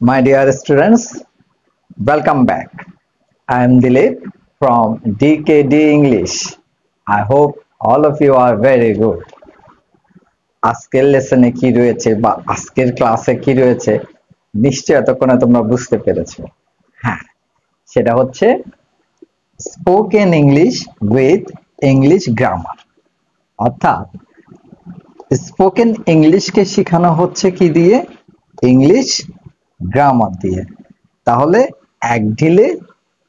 My dear students, welcome back. I am Dilip from DKD English. I hope all of you are very good. আজকের লেসনে কি রয়েছে বা আজকের ক্লাসে কি রয়েছে নিশ্চয়ই এতক্ষণে তোমরা বুঝতে পেরেছো। হ্যাঁ, সেটা হচ্ছে spoken English with English grammar. অর্থাৎ স্পোকেন ইংলিশকে শেখানো হচ্ছে কি দিয়ে? ইংলিশ গ্রামার দিয়ে। তাহলে এক ঢিলে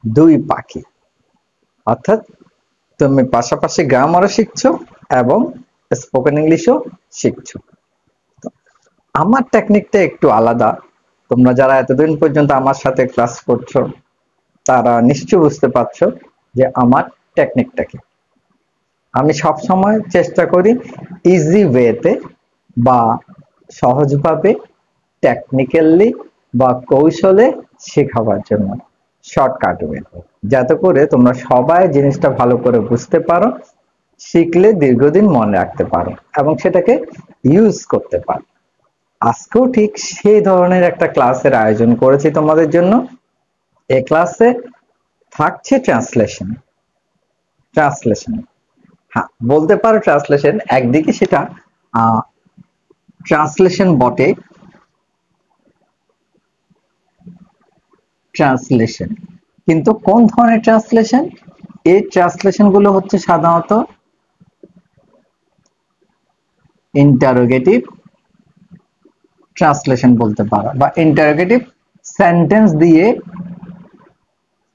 দুই পাখি, অর্থাৎ তুমি পাশাপাশি গ্রামারও শিখছো এবং স্পোকেন ইংলিশও শিখছো। আমার টেকনিকটা একটু আলাদা। তোমরা যারা এতদিন পর্যন্ত আমার সাথে ক্লাস করছো তারা নিশ্চয়ই বুঝতে পারছো যে আমার টেকনিকটা কি। আমি সব সময় চেষ্টা করি ইজি ওয়েতে বা সহজভাবে টেকনিক্যালি বা কৌশলে শেখাবার জন্য, শর্টকাট ওয়েতে, যাতে করে তোমরা সবাই জিনিসটা ভালো করে বুঝতে পারো, শিখলে দীর্ঘদিন মনে রাখতে পারো এবং সেটাকে ইউজ করতে পারো। আজকেও ঠিক সেই ধরনের একটা ক্লাসের আয়োজন করেছি তোমাদের জন্য। এই ক্লাসে থাকছে ট্রান্সলেশন। হ্যাঁ, বলতে পারো ট্রান্সলেশন, একদিকে সেটা ট্রান্সলেশন বটে, ট্রান্সলেশন, কিন্তু কোন ধরনের ট্রান্সলেশন? এই ট্রান্সলেশন গুলো হচ্ছে সাধারণত ইন্টারোগেটিভ ট্রান্সলেশন বলতে পারো, বা ইন্টারোগেটিভ সেন্টেন্স দিয়ে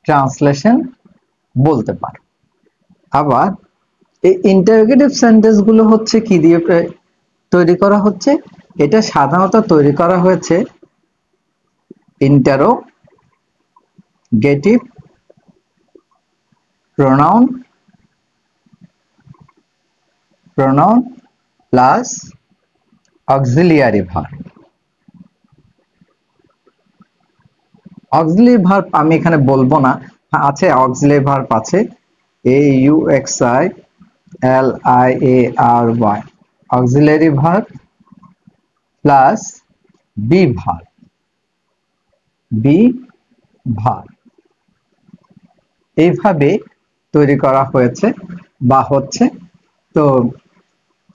ট্রান্সলেশন বলতে পারো। আবার এই ইন্টারোগেটিভ সেন্টেন্স গুলো হচ্ছে কি দিয়ে তৈরি করা হচ্ছে? এটা সাধারণত তৈরি করা হয়েছে interrogative pronoun plus auxiliary verb. Auxiliary verb আমি এখানে বলবো না, আছে অক্সিলিয়ারি ভার্ব আছে, AUXILIARY, auxiliary verb plus be verb, এইভাবে তৈরি করা হয়েছে বা হচ্ছে। তো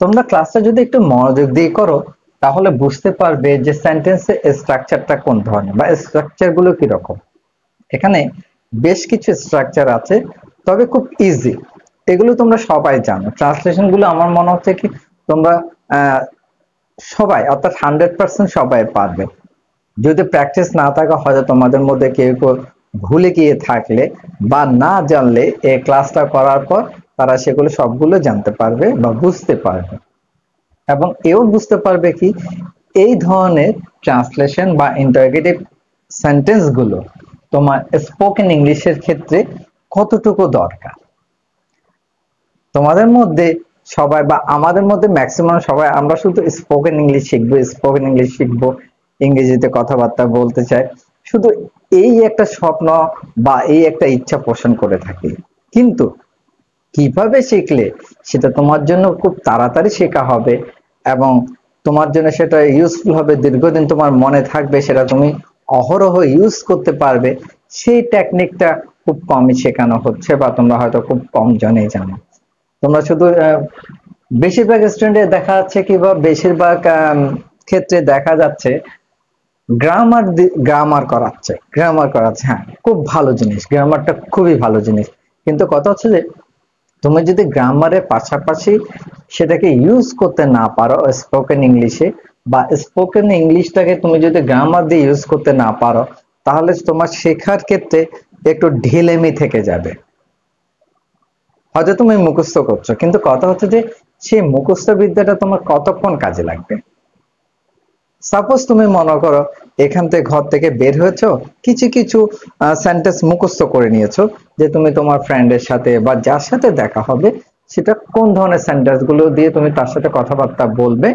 তোমরা ক্লাসটা যদি একটু মনোযোগ দিয়ে করো তাহলে বুঝতে পারবে যে সেন্টেন্সের স্ট্রাকচারটা কোন ধরনের বা স্ট্রাকচার গুলো কিরকম। এখানে বেশ কিছু স্ট্রাকচার আছে, তবে খুব ইজি, এগুলো তোমরা সবাই জানো। ট্রান্সলেশন গুলো আমার মনে হচ্ছে কি তোমরা সবাই, অর্থাৎ 100% সবাই পারবে। যদি প্র্যাকটিস না থাকে, হয়তো তোমাদের মধ্যে কেউ কেউ ভুলে গিয়ে থাকলে বা না জানলে এই ক্লাসটা করার পর তারা সেগুলো সবগুলো জানতে পারবে বা বুঝতে পারবে, এবং এও বুঝতে পারবে কি এই ধরনের ট্রান্সলেশন বা ইন্টারোগেটিভ সেন্টেন্স গুলো তোমার স্পোকেন ইংলিশের ক্ষেত্রে কতটুকু দরকার। তোমাদের মধ্যে সবাই বা আমাদের মধ্যে ম্যাক্সিমাম সবাই আমরা শুধু স্পোকেন ইংলিশ শিখবো, ইংরেজিতে কথাবার্তা বলতে চাই, শুধু এই একটা স্বপ্ন বা এই একটা ইচ্ছা পোষণ করে থাকি। কিন্তু কিভাবে শিখলে সেটা তোমার জন্য খুব তাড়াতাড়ি শেখা হবে এবং তোমার জন্য সেটা ইউজফুল হবে, দীর্ঘদিন তোমার মনে থাকবে, সেটা তুমি অহরহ ইউজ করতে পারবে, সেই টেকনিকটা খুব কমই শেখানো হচ্ছে বা তোমরা হয়তো খুব কম জনেই জানো। তোমরা শুধু বেশিরভাগ স্টুডেন্টের দেখা যাচ্ছে কি বা বেশিরভাগ ক্ষেত্রে দেখা যাচ্ছে গ্রামার করাচ্ছে। হ্যাঁ, খুব ভালো জিনিস, গ্রামারটা খুবই ভালো জিনিস, কিন্তু কথা হচ্ছে যে তুমি যদি গ্রামারের পাশাপাশি সেটাকে ইউজ করতে না পারো স্পোকেন ইংলিশে, বা স্পোকেন ইংলিশটাকে তুমি যদি গ্রামার দিয়ে ইউজ করতে না পারো, তাহলে তোমার শেখার ক্ষেত্রে একটু ঢিলেমি থেকে যাবে। হয়তো তুমি মুখস্থ করছো, কিন্তু কথা হচ্ছে যে সেই মুখস্থ বিদ্যাটা তোমার কতক্ষণ কাজে লাগবে। সাপোজ তুমি মনে করো এখান থেকে ঘর থেকে বের হয়েছো, কিছু সেন্টেন্স মুখস্থ করে নিয়েছো, যে তুমি তোমার ফ্রেন্ডের সাথে বা যার সাথে দেখা হবে সেটা কোন ধরনের সেন্টেন্স গুলো দিয়ে তুমি তার সাথে কথাবার্তা বলবে,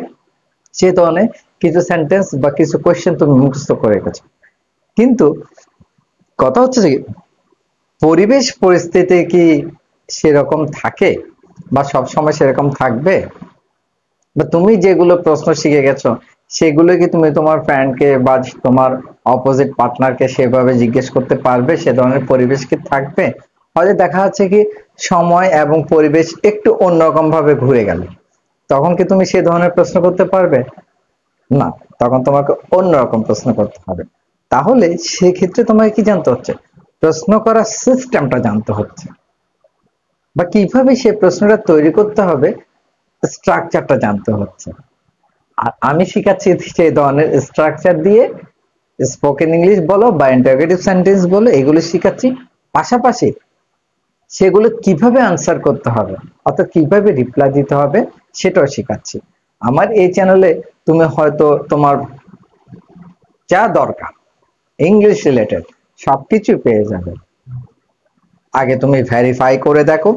সে ধরনের কিছু সেন্টেন্স বা কিছু কোয়েশ্চেন তুমি মুখস্থ করে রেখেছো। কিন্তু কথা হচ্ছে যে পরিবেশ পরিস্থিতি কি সেরকম থাকে বা সব সময় সেরকম থাকবে? বা তুমি যেগুলো প্রশ্ন শিখে গেছো সেগুলো কি তুমি তোমার ফ্রেন্ডকে বা তোমার অপোজিট পার্টনারকে সেভাবে জিজ্ঞেস করতে পারবে? সে ধরনের পরিবেশ কি থাকবে? হয়তো দেখা যাচ্ছে কি সময় এবং পরিবেশ একটু অন্যরকম ভাবে ঘুরে গেল, তখন কি তুমি সে ধরনের প্রশ্ন করতে পারবে? না, তখন তোমাকে অন্যরকম প্রশ্ন করতে হবে। তাহলে সেক্ষেত্রে তোমাকে কি জানতে হচ্ছে? প্রশ্ন করার সিস্টেমটা জানতে হচ্ছে, বা কিভাবে সে প্রশ্নটা তৈরি করতে হবে, স্ট্রাকচারটা জানতে হচ্ছে। আর আমি শিখাচ্ছি সেই ধরনের স্ট্রাকচার দিয়ে স্পোকেন ইংলিশ বলো বা ইন্টারোগেটিভ সেন্টেন্স বলো, এগুলো শিখাচ্ছি। পাশাপাশি সেগুলো কিভাবে আনসার করতে হবে, অর্থাৎ কিভাবে রিপ্লাই দিতে হবে, সেটাও শেখাচ্ছি। আমার এই চ্যানেলে তুমি হয়তো তোমার যা দরকার ইংলিশ রিলেটেড সবকিছু পেয়ে যাবে। আগে তুমি ভেরিফাই করে দেখো,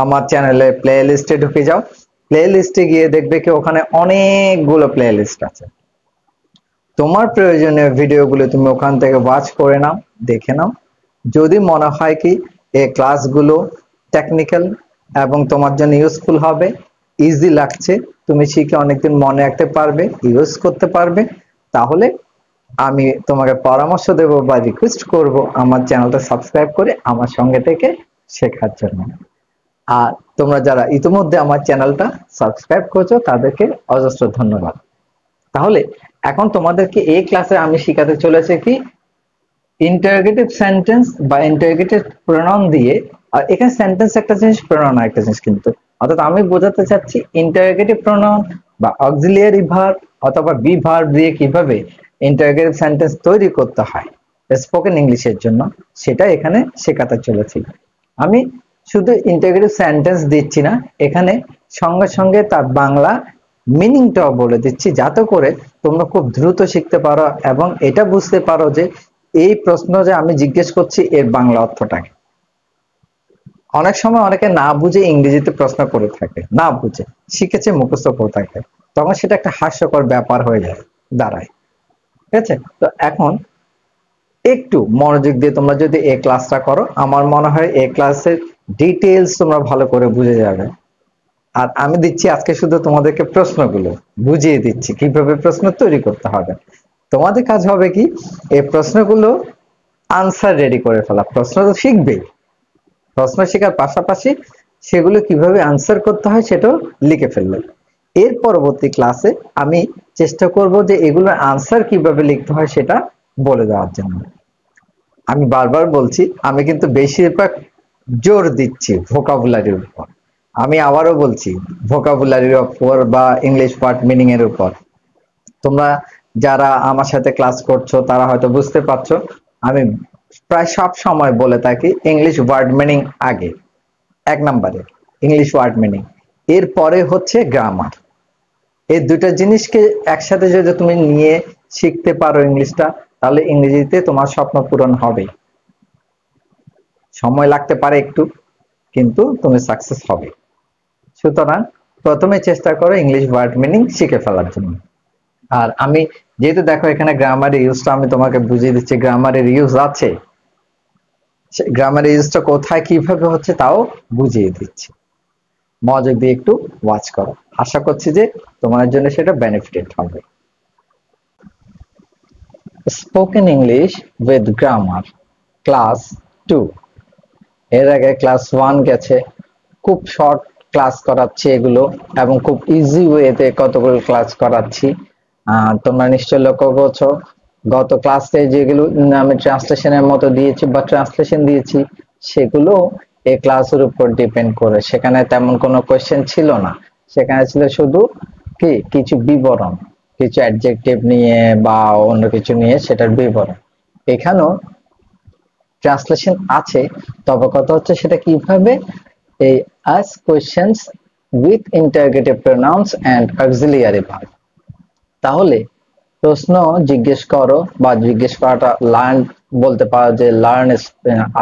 আমার চ্যানেলে প্লে লিস্টে ঢুকে যাও। প্লে লিস্টে গিয়ে দেখবে কি ওখানে অনেকগুলো প্লে লিস্ট আছে। তোমার প্রয়োজনীয় ভিডিওগুলো তুমি ওখান থেকে ওয়াচ করে নাও, দেখে নাও। যদি মনে হয় কি এই ক্লাসগুলো টেকনিক্যাল এবং তোমার জন্য ইউজফুল হবে, ইজি লাগছে, তুমি শিখে অনেকদিন মনে রাখতে পারবে, ইউজ করতে পারবে, তাহলে আমি তোমাকে পরামর্শ দেব বা রিকোয়েস্ট করব আমার চ্যানেলটা সাবস্ক্রাইব করে আমার সঙ্গে থেকে শেখার জন্য। আর তোমরা যারা ইতিমধ্যে আমার চ্যানেলটা সাবস্ক্রাইব করেছো তাদেরকে অজস্র ধন্যবাদ। তাহলে এখন তোমাদেরকে এই ক্লাসে আমি শিখাতে চলেছি কি ইন্টারোগেটিভ সেন্টেন্স বা ইন্টারোগেটিভ প্রোনাউন দিয়ে। আর এখানে সেন্টেন্স একটা জিনিস, প্রোনাউন একটা জিনিস, কিন্তু অর্থাৎ আমি বোঝাতে চাচ্ছি ইন্টারোগেটিভ প্রোনাউন বা অক্সিলিয়ারি ভার্ব অথবা বি ভার্ব দিয়ে কিভাবে ইন্টারোগেটিভ সেন্টেন্স তৈরি করতে হয় স্পোকেন ইংলিশের জন্য, সেটা এখানে শেখাতে চলেছি। আমি শুধু ইন্টারোগেটিভ সেন্টেন্স দিচ্ছি না, এখানে সঙ্গে সঙ্গে তার বাংলা মিনিংটাও বলে দিচ্ছি, যাতে করে তোমরা খুব দ্রুত শিখতে পারো এবং এটা বুঝতে পারো যে এই প্রশ্ন যে আমি জিজ্ঞেস করছি এর বাংলা অর্থটা কি। অনেক সময় অনেকে না বুঝে ইংরেজিতে প্রশ্ন করে থাকে, না বুঝে শিখেছে মুখস্থ করে থাকে, তখন সেটা একটা হাস্যকর ব্যাপার হয়ে যায়, দাঁড়ায়। ঠিক আছে, তো এখন একটু মনোযোগ দিয়ে তোমরা যদি এই ক্লাসটা করো, আমার মনে হয় এই ক্লাসের ডিটেলস তোমরা ভালো করে বুঝে যাবে। আর আমি দিচ্ছি আজকে শুধু তোমাদেরকে প্রশ্নগুলো বুঝিয়ে দিচ্ছি কিভাবে প্রশ্ন তৈরি করতে হবে। তোমাদের কাজ হবে কি এই প্রশ্নগুলো আনসার রেডি করে ফেলা। প্রশ্ন তো শিখবেই, প্রশ্ন শেখার পাশাপাশি সেগুলো কিভাবে আনসার করতে হয় সেটাও লিখে ফেলবে। এর পরবর্তী ক্লাসে আমি চেষ্টা করব যে এগুলোর আনসার কিভাবে লিখতে হয় সেটা বলে দেওয়ার জন্য। আমি বারবার বলছি, আমি কিন্তু বেশিরভাগ জোর দিচ্ছি ভোকাবুলারির উপর। আমি আবারও বলছি ভোকাবুলারির উপর বা ইংলিশ ওয়ার্ড মিনিং এর উপর। তোমরা যারা আমার সাথে ক্লাস করছো তারা হয়তো বুঝতে পারছো, আমি প্রায় সব সময় বলে থাকি ইংলিশ ওয়ার্ড মিনিং আগে, এক নম্বরে ইংলিশ ওয়ার্ড মিনিং, এরপরে হচ্ছে গ্রামার। এই দুটো জিনিসকে একসাথে যদি তুমি নিয়ে শিখতে পারো ইংলিশটা, তাহলে ইংরেজিতে তোমার স্বপ্ন পূরণ হবে। সময় লাগতে পারে একটু, কিন্তু তুমি সাকসেস হবে। সুতরাং প্রথমে চেষ্টা করো ইংলিশ ওয়ার্ড মিনিং শিখে ফেলার জন্য। আর আমি যেহেতু দেখো এখানে গ্রামারের ইউজটা আমি তোমাকে বুঝিয়ে দিচ্ছি, গ্রামারের ইউজ আছে, গ্রামারের ইউজটা কোথায় কিভাবে হচ্ছে তাও বুঝিয়ে দিচ্ছি। মনোযোগ দিয়ে একটু ওয়াচ করো, আশা করছি যে তোমার জন্য সেটা বেনিফিটেড হবে। Spoken English with grammar class 2। এর আগে ক্লাস 1 গেছে, খুব শর্ট ক্লাস করাচ্ছি এগুলো এবং খুব ইজি ওয়েতে কতগুলো ক্লাস করাচ্ছি। তোমরা নিশ্চয় লক্ষ্য করছো গত ক্লাসে যেগুলো আমি ট্রান্সলেশনের মতো দিয়েছি বা ট্রান্সলেশন দিয়েছি সেগুলো এই ক্লাসের উপর ডিপেন্ড করে। সেখানে তেমন কোনো কোয়েশ্চেন ছিল না, সেখানে ছিল শুধু কি কিছু বিবরণ, কিছু অ্যাডজেক্টিভ নিয়ে বা অন্য কিছু নিয়ে সেটার বিবরণ। এখানেও ট্রান্সলেশন আছে, তবে কথা হচ্ছে সেটা কিভাবে এই ask questions with interrogative pronouns and auxiliary verb। তাহলে প্রশ্ন জিজ্ঞেস করো বা জিজ্ঞেস করাটা লার্ন বলতে পারো, যে learn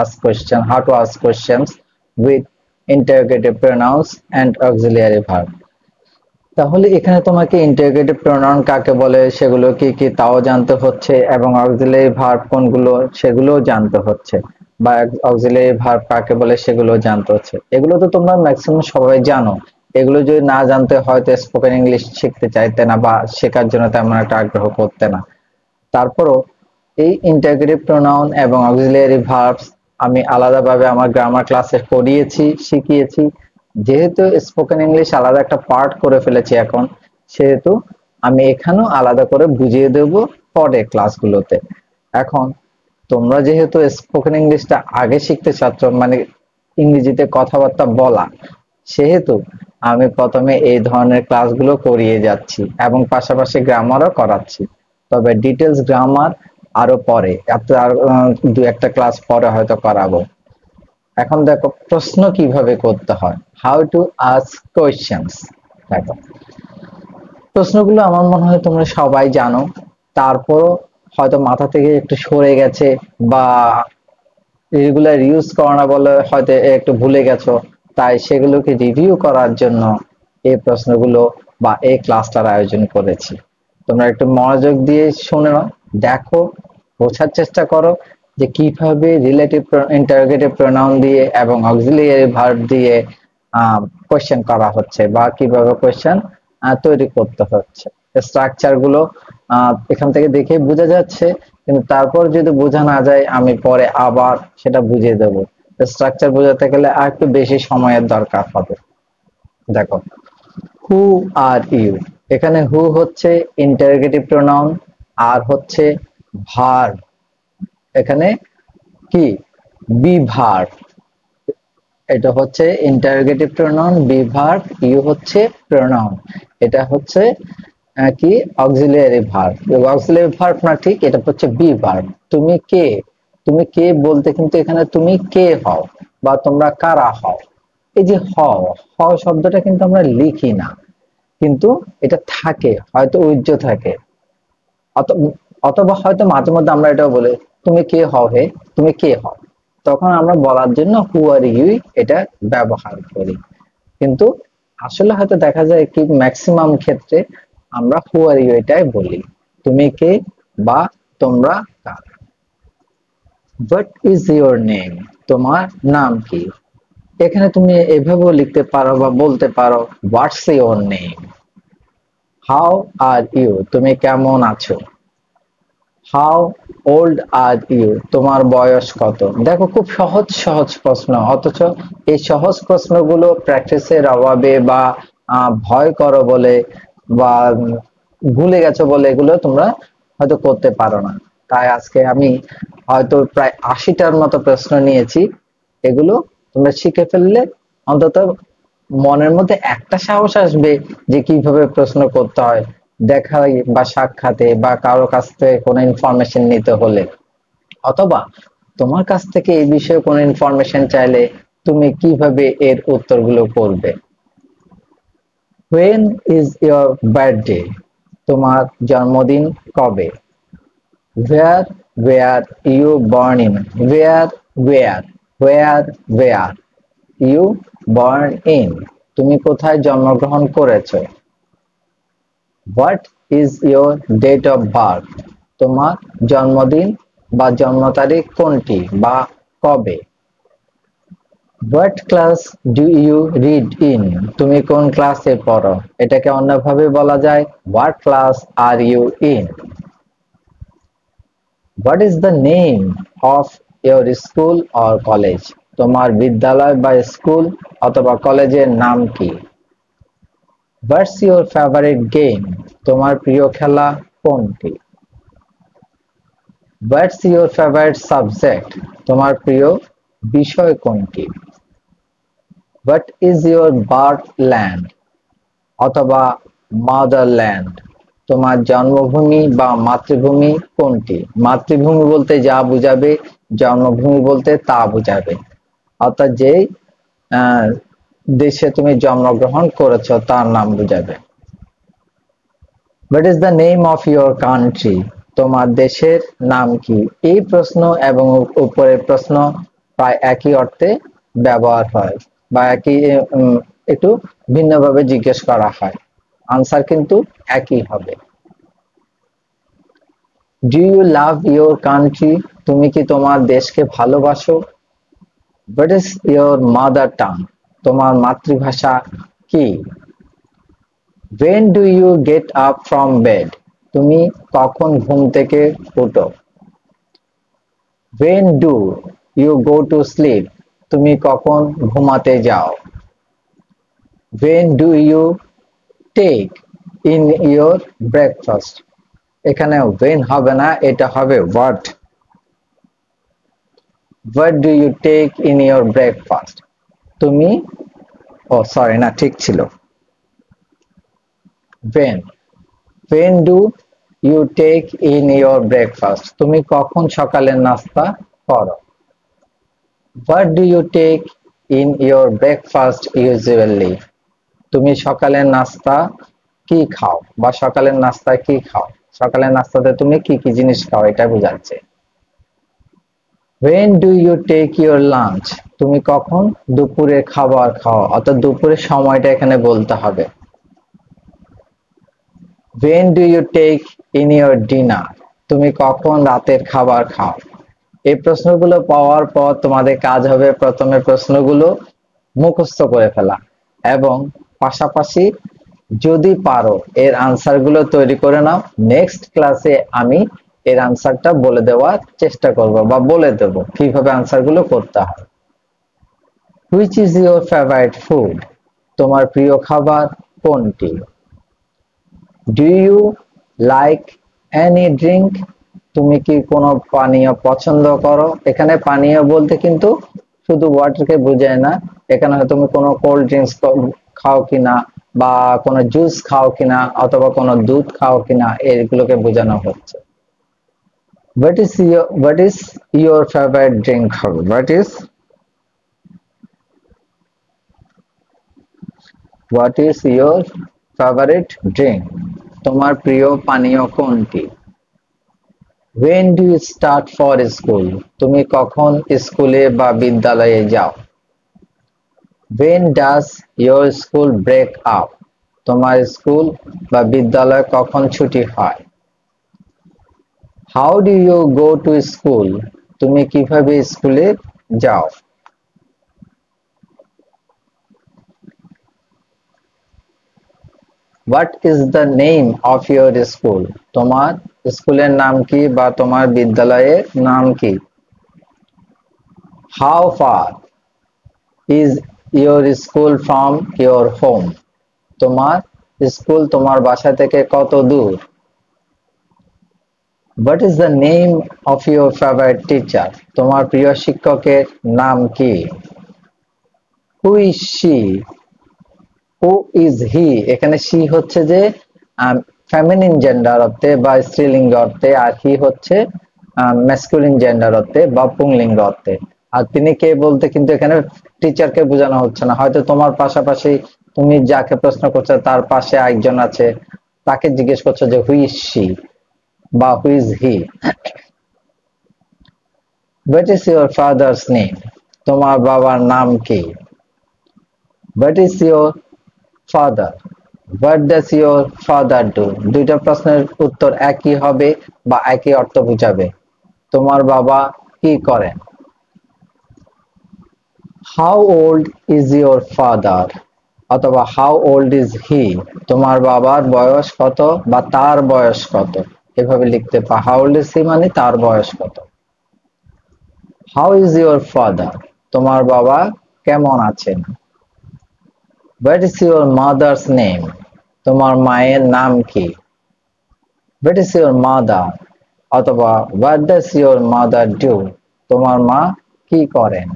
ask question, how to ask questions with interrogative pronouns and auxiliary verb। তাহলে এখানে তোমাকে ইন্টারোগেটিভ প্রোনাউন কাকে বলে সেগুলো কি কি তাও জানতে হচ্ছে, এবং অক্সিলারি ভার্ব কোনগুলো সেগুলোও জানতে হচ্ছে, বা অক্সিলারি ভার্ব কাকে বলে সেগুলো জানতে হচ্ছে। এগুলো তো তোমরা ম্যাক্সিমাম সবাই জানো, এগুলো যদি না জানতে হয়তো স্পোকেন ইংলিশ শিখতে চাইতে না বা শেখার জন্য তেমন একটা আগ্রহ করতে না। তারপরও এই ইন্টারগ্রেটিভ প্রোনাউন এবং অক্সিলিয়ারি ভার্বস আমি আলাদাভাবে আমার গ্রামার ক্লাসে পড়িয়েছি, শিখিয়েছি। যেহেতু স্পোকেন ইংলিশ আলাদা একটা পার্ট করে ফেলেছি এখন, সেহেতু আমি এখানেও আলাদা করে বুঝিয়ে দেব পরে ক্লাসগুলোতে। এখন তোমরা যেহেতু স্পোকেন ইংলিশটা আগে শিখতে চাচ্ছ, মানে ইংরেজিতে কথাবার্তা বলা, সেহেতু আমি প্রথমে এই ধরনের ক্লাসগুলো করিয়ে যাচ্ছি এবং পাশাপাশি গ্রামারও করাচ্ছি। তবে ডিটেলস গ্রামার আরো পরে, আর দু একটা ক্লাস পরে হয়তো করাবো। এখন দেখো প্রশ্ন কিভাবে করতে হয়, হাউ টু আস্ক কোয়েশ্চেন্স। দেখো প্রশ্নগুলো আমার মনে হয় তোমরা সবাই জানো, তারপরও হয়তো মাথা থেকে একটু সরে গেছে বা রেগুলার ইউজ করো না বলে হয়তো একটু ভুলে গেছো, তাই সেগুলোকে রিভিউ করার জন্য এই প্রশ্নগুলো বা এই ক্লাসটার আয়োজন করেছি। তোমরা একটু মনোযোগ দিয়ে শুনে নাও, দেখো, বোঝার চেষ্টা করো যে কিভাবে রিলেটিভ ইন্টারোগেটিভ প্রোনাউন দিয়ে এবং অক্সিলিয়ারি ভার্ব দিয়ে কোয়েশ্চেন করা হচ্ছে বা কিভাবে কোয়েশ্চেন তৈরি করতে হচ্ছে। স্ট্রাকচার গুলো এখান থেকে দেখে বোঝা যাচ্ছে, কিন্তু তারপর যদি বোঝা না যায় আমি পরে আবার সেটা বুঝিয়ে দেবো। স্ট্রাকচার বোঝাতে গেলে আর একটু বেশি সময়ের দরকার হবে। দেখো, হু আর ইউ, এখানে হু হচ্ছে ইন্টারোগেটিভ প্রোনাউন আর হচ্ছে ভার্ব, এখানে কি বি ভার্ব। এটা হচ্ছে interrogative pronoun, be verb, you হচ্ছে প্রোনাউন। এটা হচ্ছে কি অক্সিলিয়ারি ভার্ব। অক্সিলিয়ারি ভার্ব না, ঠিক, এটা হচ্ছে বি ভার্ব। তুমি কে, তুমি কে বলতে কিন্তু এখানে তুমি কে হও বা তোমরা কারা হও। এই যে হও, হও শব্দটা কিন্তু আমরা লিখি না, কিন্তু এটা থাকে, হয়তো উজ্জ্ব থাকে, অথবা হয়তো মাঝে মধ্যে আমরা এটাও বলি তুমি কে হও হে, তুমি কে হও। তখন আমরা বলার জন্য হু আর ইউ এটা ব্যবহার করি, কিন্তু আসলে হয়তো দেখা যায় কি ম্যাক্সিমাম ক্ষেত্রে আমরা হু আর ইউ এটাই বলি, তুমি কে বা তোমরা কারা। হোয়াট ইজ ইউর নেম, তোমার নাম কি। এখানে তুমি এভাবেও লিখতে পারো বা বলতে পারো what's your name. How are you, তুমি কেমন আছো। হাউ ওল্ড আর ইউ, তোমার বয়স কত। দেখো খুব সহজ সহজ প্রশ্ন, অথচ এই সহজ প্রশ্নগুলো প্র্যাকটিসের অভাবে বা ভয় করো বলে বা ভুলে গেছো বলে এগুলো তোমরা হয়তো করতে পারো না। তাই আজকে আমি হয়তো প্রায় 80টার মতো প্রশ্ন নিয়েছি, এগুলো তোমরা শিখে ফেললে অন্তত মনের মধ্যে একটা সাহস আসবে যে কিভাবে প্রশ্ন করতে হয়, দেখায় বা সাক্ষাতে বা কারো কাছ থেকে কোনো ইনফরমেশন নিতে হলে, অথবা তোমার কাছ থেকে এই বিষয়ে কোনো ইনফরমেশন চাইলে তুমি কিভাবে এর উত্তরগুলো করবে। When is your birthday, তোমার জন্মদিন কবে। Where were you born in, where you born in, তুমি কোথায় জন্মগ্রহণ করেছো। What is your date of birth, তোমার জন্মদিন বা জন্ম তারিখ কোনটি বা কবে। What class do you read in, তুমি কোন ক্লাসে পড়ো। এটাকে অন্যভাবে বলা যায় What class are you in. What is the name of your school or college, তোমার বিদ্যালয় বা স্কুল অথবা কলেজের নাম কি। What's your favorite game, তোমার প্রিয় খেলা কোনটি। What's your favorite subject, তোমার প্রিয় বিষয় কোনটি। What is your birthland অথবা motherland, তোমার জন্মভূমি বা মাতৃভূমি কোনটি। মাতৃভূমি বলতে যা বুঝাবে, জন্মভূমি বলতে তা বুঝাবে, অর্থাৎ যে দেশে তুমি জন্মগ্রহণ করেছো তার নাম বুঝাবে। What is the name of your country, তোমার দেশের নাম কি। এই প্রশ্ন এবং উপরের প্রশ্ন প্রায় একই অর্থে ব্যবহার হয় বা একই একটু ভিন্নভাবে জিজ্ঞেস করা হয়, আনসার কিন্তু একই হবে। Do you love your country, তুমি কি তোমার দেশকে ভালোবাসো। What is your mother tongue, তোমার মাতৃভাষা কি? When do you get up from bed? তুমি কখন ঘুম থেকে ওঠো? When do you go to sleep? তুমি কখন ঘুমাতে যাও? When do you take in your breakfast? এখানে when হবে না, এটা হবে what. What do you take in your breakfast? তুমি সরি না, ঠিক ছিল when. When do you take in your breakfast? তুমি কখন সকালের নাস্তা করো? What do you take in your breakfast usually? তুমি সকালের নাস্তা কি খাও বা সকালের নাস্তা কি খাও? সকালের নাস্তাতে তুমি কি কি জিনিস খাও এটা বোঝাচ্ছে। When do you take your lunch? তুমি কখন দুপুরে খাবার খাও? অর্থাৎ দুপুরের সময়টা এখানে বলতে হবে। When do you take in your dinner? তুমি কখন রাতের খাবার খাও? এই প্রশ্নগুলো পাওয়ার পর তোমাদের কাজ হবে প্রথমে প্রশ্নগুলো মুখস্থ করে ফেলা এবং পাশাপাশি যদি পারো এর আনসার গুলো তৈরি করে নাও। নেক্সট ক্লাসে আমি এর আনসারটা বলে দেওয়ার চেষ্টা করব বা বলে দেব কিভাবে আনসার গুলো করতে হয়। Which is your favorite food? তোমার প্রিয় খাবার কোনটি? Do you like any drink? তুমি কি কোনো পানীয় পছন্দ করো? এখানে পানীয় বলতে কিন্তু শুধু ওয়াটারকে বোঝায় না, এখানে হয়তো তুমি কোনো কোল্ড ড্রিঙ্কস খাও কিনা বা কোনো জুস খাও কিনা অথবা কোনো দুধ খাও কিনা এগুলোকে বোঝানো হচ্ছে। What is your favorite drink? What is your favorite drink? তোমার প্রিয় পানীয় কোনটি? When do you start for school? তুমি কখন স্কুলে বা বিদ্যালয়ে যাও? When does your school break up? তোমার স্কুল বা বিদ্যালয় কখন ছুটি হয়? How do you go to school? তুমি কিভাবে স্কুলে যাও? What is the name of your school? তোমার স্কুলের নাম কি বা তোমার বিদ্যালয়ের নাম কি? How far is your school from your home? তোমার স্কুল তোমার বাসা থেকে কত দূর? What is the name of your favorite teacher? তোমার প্রিয় শিক্ষকের নাম কি? Who is she? Who is he? এখানে she হচ্ছে যে ফেমিনিন জেন্ডার অর্থে বা স্ত্রীলিঙ্গ অর্থে, আর হি হচ্ছে ম্যাসকুলিন জেন্ডার অর্থে বা পুংলিঙ্গ অর্থে। আর তিনি কে বলতে কিন্তু এখানে টিচারকে বোঝানো হচ্ছে না, হয়তো তোমার পাশাপাশি তুমি যাকে প্রশ্ন করছো তার পাশে একজন আছে, তাকে জিজ্ঞেস করছো যে হু ইজ শি বা who is he. What is your father's name? তোমার বাবার নাম কি? What is your father? What does your father do? দুইটা প্রশ্নের উত্তর একই হবে বা একই অর্থ বুঝাবে। তোমার বাবা কি করেন? How old is your father? অথবা হাউ ওল্ড ইজ হি? তোমার বাবার বয়স কত বা তার বয়স কত? এভাবে লিখতে পারো। হাউ ওল্ড ইজ হি মানে তার বয়স কত। How is your father? তোমার বাবা কেমন আছেন? What is your mother's name? তোমার মায়ের নাম কি? What is your mother? অথবা what does your mother do? তোমার মা কি করেন?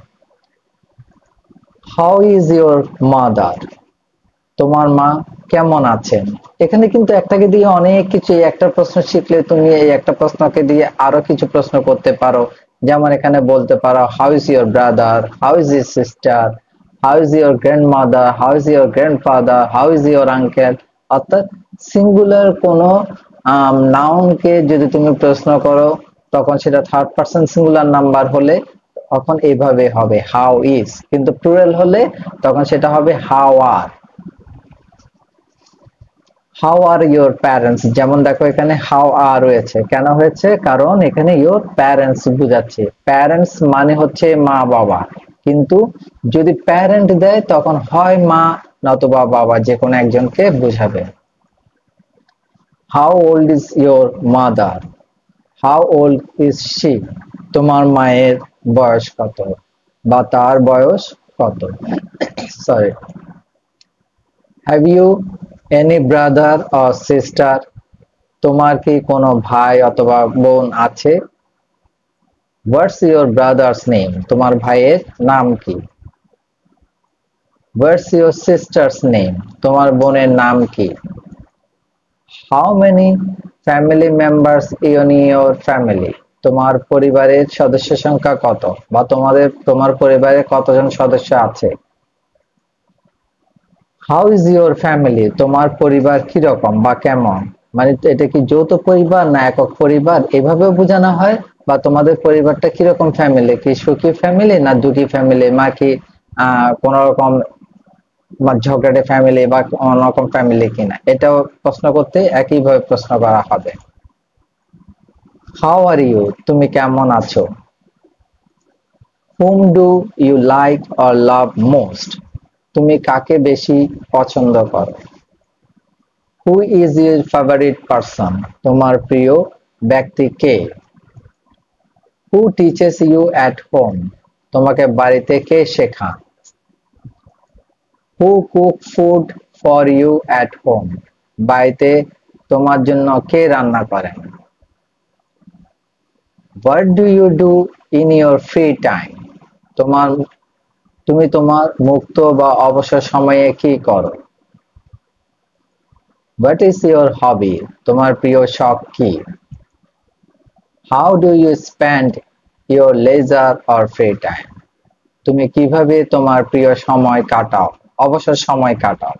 How is your mother? তোমার মা কেমন আছেন? এখানে কিন্তু একটাকে দিয়ে অনেক কিছু, এই একটা প্রশ্ন শিখলে তুমি এই একটা প্রশ্নকে দিয়ে আরো কিছু প্রশ্ন করতে পারো। যেমন এখানে বলতে পারো how is your brother, how is your sister, how is your grandmother, how is your grandfather, how is your uncle. অর্থাৎ সিঙ্গুলার কোনো নাউনকে যদি তুমি প্রশ্ন করো তখন সেটা থার্ড পারসন সিঙ্গুলার নাম্বার হলে তখন এইভাবে হবে হাউ ইজ, কিন্তু প্লুরাল হলে তখন সেটা হবে how R. How are your parents? যেমন দেখো এখানে হাউ আর রয়েছে, কেন হয়েছে? কারণ এখানে ইউর প্যারেন্টস বুঝাচ্ছে। প্যারেন্টস মানে হচ্ছে মা বাবা, কিন্তু যদি প্যারেন্ট দেয় তখন হয় মা নতুবা বাবা, যে কোনো একজনকে বোঝাবে। How old is your mother? How old is she? তোমার মায়ের বয়স কত বা তার বয়স কত? Sorry. Have you any brother or sister? তোমার কি কোনো ভাই অথবা বোন আছে? What's your brother's name? তোমার ভাইয়ের নাম কি? What's your sister's name? তোমার বোনের নাম কি? How many family members in your family? তোমার পরিবারের সদস্য সংখ্যা কত বা তোমার পরিবারে কতজন সদস্য আছে? How is your family? তোমার পরিবার কিরকম বা কেমন? মানে এটা কি যৌথ পরিবার না একক পরিবার, এভাবেও বোঝানো হয়। বা তোমাদের পরিবারটা কিরকম ফ্যামিলি, কি সুখী ফ্যামিলি না দুঃখী ফ্যামিলি, মা কি কোন রকম বা ঝগড়াটে ফ্যামিলি বা অন্যরকম ফ্যামিলি কিনা, এটাও প্রশ্ন করতে একইভাবে প্রশ্ন করা হবে। How are you? তুমি কেমন আছো? Hmm do you like or love most? তুমি কাকে বেশি পছন্দ করো? Who is your favourite person? তোমার প্রিয় ব্যক্তি কে? Who teaches you at home? তোমাকে বাড়িতে কে শেখান? Who cook food for you at home? বাড়িতে তোমার জন্য কে রান্না করেন? What do you do in your free time? তোমার তুমি তোমার মুক্ত বা অবসর সময়ে কি করো? What is your hobby? তোমার প্রিয় শখ কি? How do you spend your leisure or free time? তুমি কিভাবে তোমার প্রিয় সময় কাটাও, অবসর সময় কাটাও?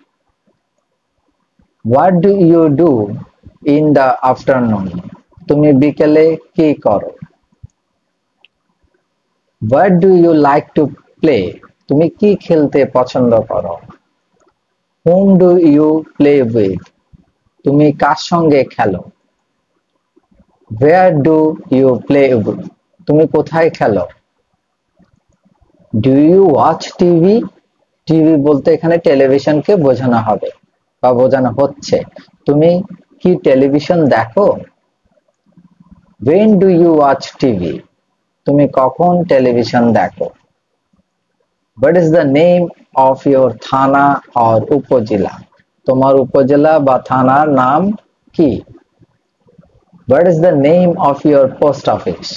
What do you do in the afternoon? তুমি বিকেলে কি করো? What do you like to play? তুমি কি খেলতে পছন্দ করো? Whom do you play with? তুমি কার সঙ্গে খেলো? Where do you play with? তুমি কোথায় খেলো? Do you watch TV? TV বলতে এখানে টেলিভিশনকে বোঝানো হবে বা বোঝানো হচ্ছে। তুমি কি টেলিভিশন দেখো? When do you watch TV? তুমি কখন টেলিভিশন দেখো? What is the name of your থানা or উপজেলা? তোমার উপজেলা বা থানার নাম কি? What is the name of your post office?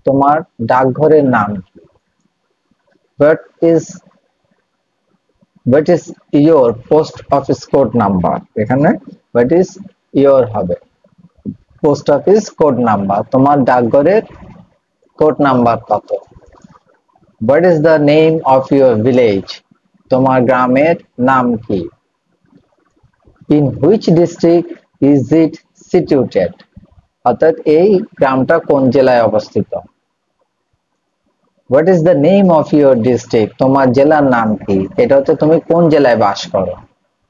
তোমার ডাকঘরের নাম কি? What is what is your post office code number? এখানে what is your হবে পোস্ট অফিস কোড নাম্বার, তোমার ডাকঘরের কোড নাম্বার কত? What is the name of your village? তোমার গ্রামের নাম কি? In which district is it situated? অর্থাৎ এই গ্রামটা কোন জেলায় অবস্থিত? What is the name of your district? তোমার জেলার নাম কি? এটা হচ্ছে তুমি কোন জেলায় বাস করো।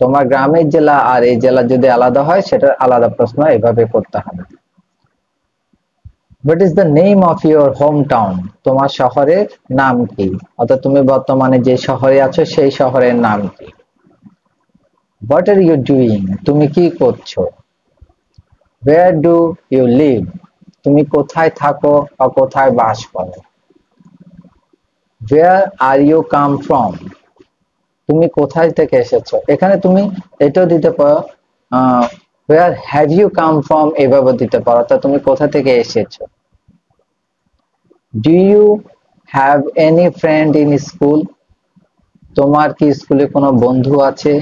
তোমার গ্রামের জেলা আর এই জেলা যদি আলাদা হয়, সেটার আলাদা প্রশ্ন এভাবে করতে হবে। What is the name of your home town? তোমার শহরের নাম কি? অর্থাৎ তুমি বর্তমানে যে শহরে আছো সেই শহরের নাম কি? What are you doing? তুমি কি করছো? Where do you live? তুমি কোথায় থাকো বা কোথায় বাস করো? Where are you come from? তুমি কোথায় থেকে এসেছো। এখানে তুমি এটাও দিতে পারো, where have you come from, এভাবে দিতে পারো, অর্থাৎ তুমি কোথা থেকে এসেছো। Do you have any friend in school? তোমার কি স্কুলে কোনো বন্ধু আছে?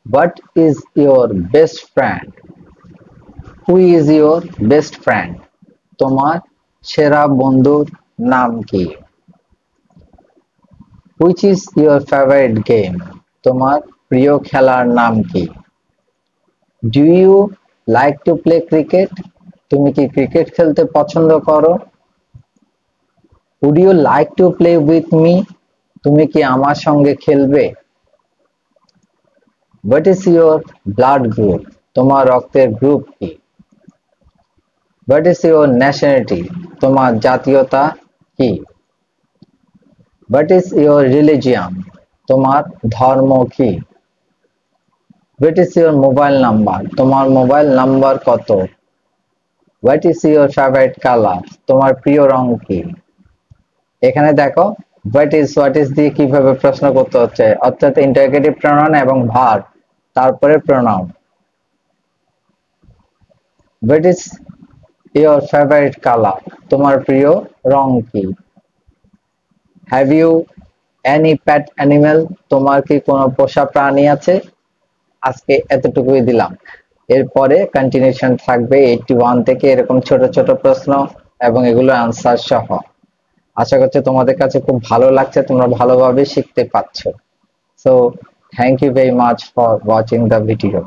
What is your best friend? Who is your best friend? তোমার সেরা বন্ধুর নাম কি? Which is your favourite game? তোমার প্রিয় খেলার নাম কি? Do you like to play cricket? তুমি কি ক্রিকেট খেলতে পছন্দ করো? Would you like to play with me? তুমি কি আমার সঙ্গে খেলবে? What is your blood group? তোমার রক্তের গ্রুপ কি? What is your nationality? তোমার জাতীয়তা কি? What is your religion? তোমার ধর্ম কি? What is your mobile number? তোমার মোবাইল নাম্বার কত? What is your favourite colour? তোমার প্রিয় রং কি? এখানে দেখো হোয়াট ইজ দিয়ে কিভাবে প্রশ্ন করতে হচ্ছে, অর্থাৎ ইন্টারোগেটিভ প্রনাউন এবং ভার্ব, তারপরে pronoun. What is your favourite colour? তোমার প্রিয় রং কি? Have you any pet animal? তোমার কি কোনো পোষা প্রাণী আছে? আজকে এতটুকুই দিলাম। এরপরে কন্টিনিউশন থাকবে 81 থেকে, এরকম ছোট ছোট প্রশ্ন এবং এগুলো আনসার সহ। আশা করছি তোমাদের কাছে খুব ভালো লাগছে, তোমরা ভালোভাবে শিখতে পাচ্ছ। So thank you very much for watching the video.